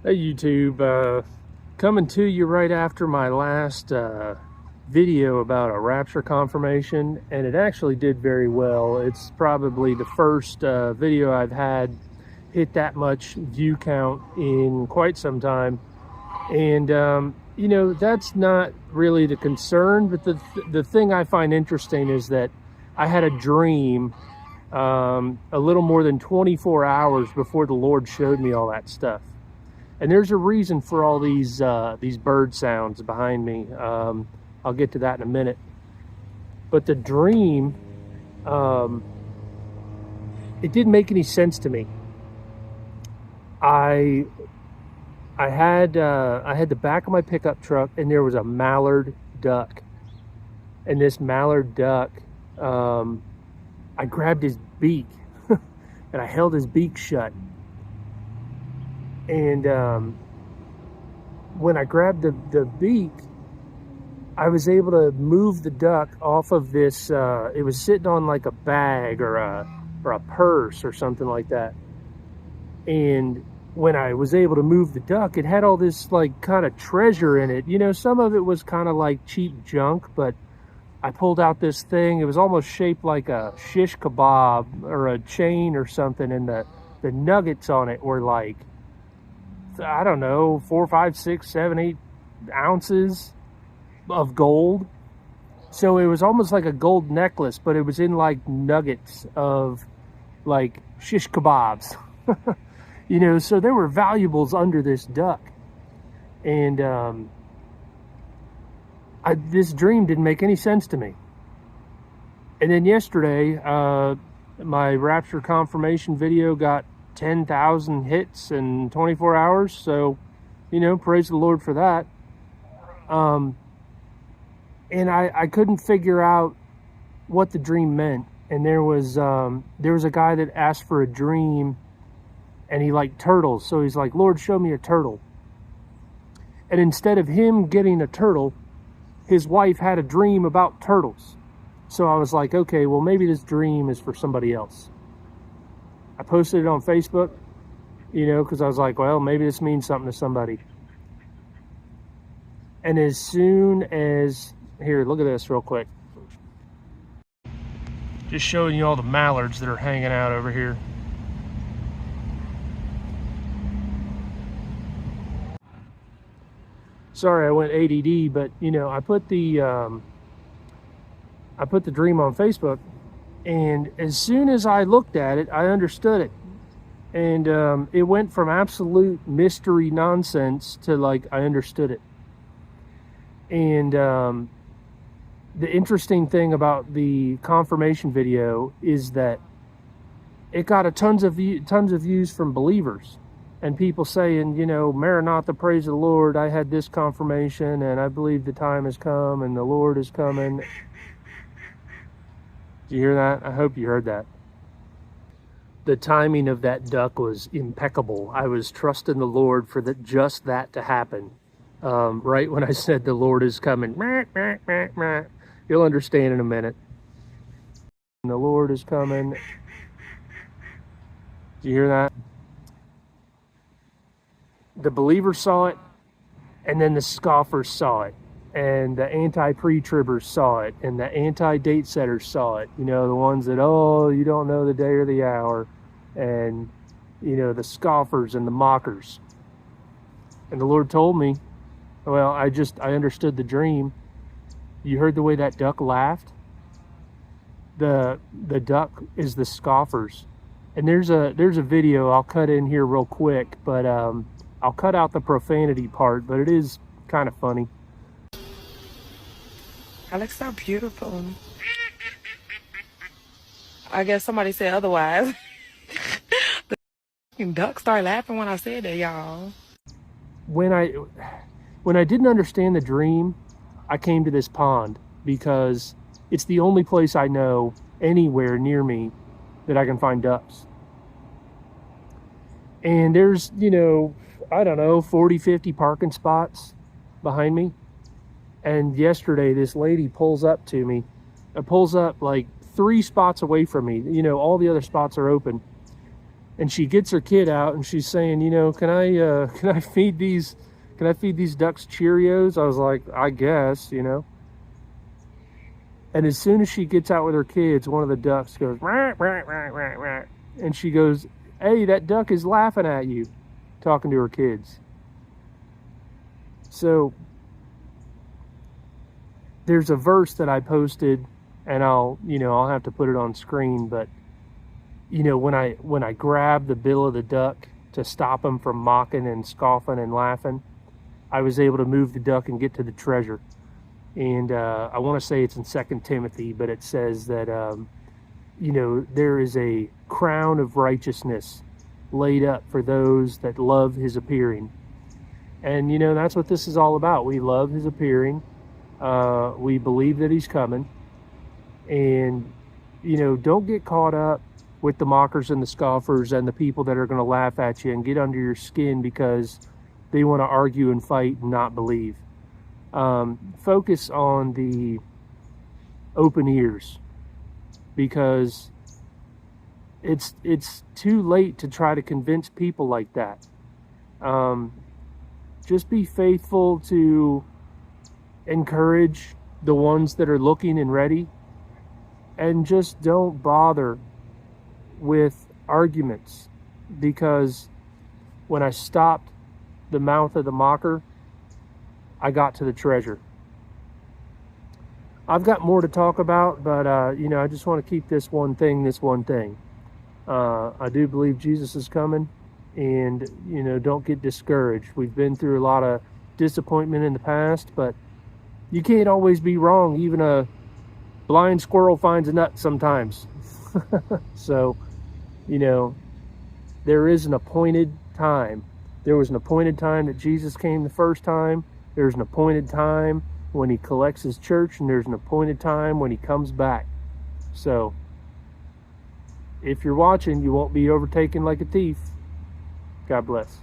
Hey YouTube, coming to you right after my last video about a Rapture confirmation, and it actually did very well. It's probably the first video I've had hit that much view count in quite some time. And you know, that's not really the concern, but the thing I find interesting is that I had a dream a little more than 24 hours before the Lord showed me all that stuff. And there's a reason for all these bird sounds behind me. I'll get to that in a minute. But the dream, it didn't make any sense to me. I had the back of my pickup truck, and there was a mallard duck. And this mallard duck, I grabbed his beak, and I held his beak shut. And when I grabbed the beak, I was able to move the duck off of this. It was sitting on like a bag or a purse or something like that. And when I was able to move the duck, it had all this like kind of treasure in it. You know, some of it was kind of like cheap junk, but I pulled out this thing. It was almost shaped like a shish kebab or a chain or something, and the nuggets on it were like, I don't know, 4, 5, 6, 7, 8 ounces of gold. So it was almost like a gold necklace, but it was in like nuggets of like shish kebabs. You know, so there were valuables under this duck. And this dream didn't make any sense to me. And then yesterday, my Rapture confirmation video got 10,000 hits in 24 hours. So, you know, praise the Lord for that. And I couldn't figure out what the dream meant. And there was a guy that asked for a dream, and he liked turtles. So he's like, Lord, show me a turtle. And instead of him getting a turtle, his wife had a dream about turtles. So I was like, okay, well, maybe this dream is for somebody else. I posted it on Facebook, you know, because I was like, well, maybe this means something to somebody. And as soon as, here, look at this real quick. Just showing you all the mallards that are hanging out over here. Sorry, I went ADD, but you know, I put the dream on Facebook. And as soon as I looked at it, I understood it. And it went from absolute mystery nonsense to like, I understood it. And the interesting thing about the confirmation video is that it got tons of views from believers. And people saying, you know, Maranatha, praise the Lord, I had this confirmation, and I believe the time has come, and the Lord is coming. Did you hear that? I hope you heard that. The timing of that duck was impeccable. I was trusting the Lord for just that to happen. Right when I said the Lord is coming. You'll understand in a minute. And the Lord is coming. Did you hear that? The believers saw it, and then the scoffers saw it. And the anti-pre-tribbers saw it, and the anti-date setters saw it. You know, the ones that, oh, you don't know the day or the hour. And, you know, the scoffers and the mockers. And the Lord told me, well, I understood the dream. You heard the way that duck laughed? The duck is the scoffers. And there's a video I'll cut in here real quick, but I'll cut out the profanity part, but it is kind of funny. I look so beautiful. I guess somebody said otherwise. The duck started laughing when I said that, y'all. When I didn't understand the dream, I came to this pond because it's the only place I know anywhere near me that I can find ducks. And there's, you know, I don't know, 40, 50 parking spots behind me. And yesterday, this lady pulls up to me. It pulls up like 3 spots away from me. You know, all the other spots are open. And she gets her kid out and she's saying, you know, can I feed these ducks Cheerios? I was like, I guess, you know. And as soon as she gets out with her kids, one of the ducks goes, rah, rah, rah, rah, rah. And she goes, hey, that duck is laughing at you, talking to her kids. So there's a verse that I posted, and I'll have to put it on screen, but you know, when I grabbed the bill of the duck to stop him from mocking and scoffing and laughing, I was able to move the duck and get to the treasure. And I want to say it's in 2 Timothy, but it says that, you know, there is a crown of righteousness laid up for those that love his appearing. And, you know, that's what this is all about. We love his appearing. We believe that he's coming. And, you know, don't get caught up with the mockers and the scoffers and the people that are going to laugh at you and get under your skin because they want to argue and fight and not believe. Focus on the open ears, because it's too late to try to convince people like that. Just be faithful to encourage the ones that are looking and ready, and just don't bother with arguments, because when I stopped the mouth of the mocker, I got to the treasure. I've got more to talk about, but you know, I just want to keep this one thing. I do believe Jesus is coming, and you know, don't get discouraged. We've been through a lot of disappointment in the past, but you can't always be wrong. Even a blind squirrel finds a nut sometimes. So, you know, there is an appointed time. There was an appointed time that Jesus came the first time. There's an appointed time when he collects his church, and there's an appointed time when he comes back. So, if you're watching, you won't be overtaken like a thief. God bless.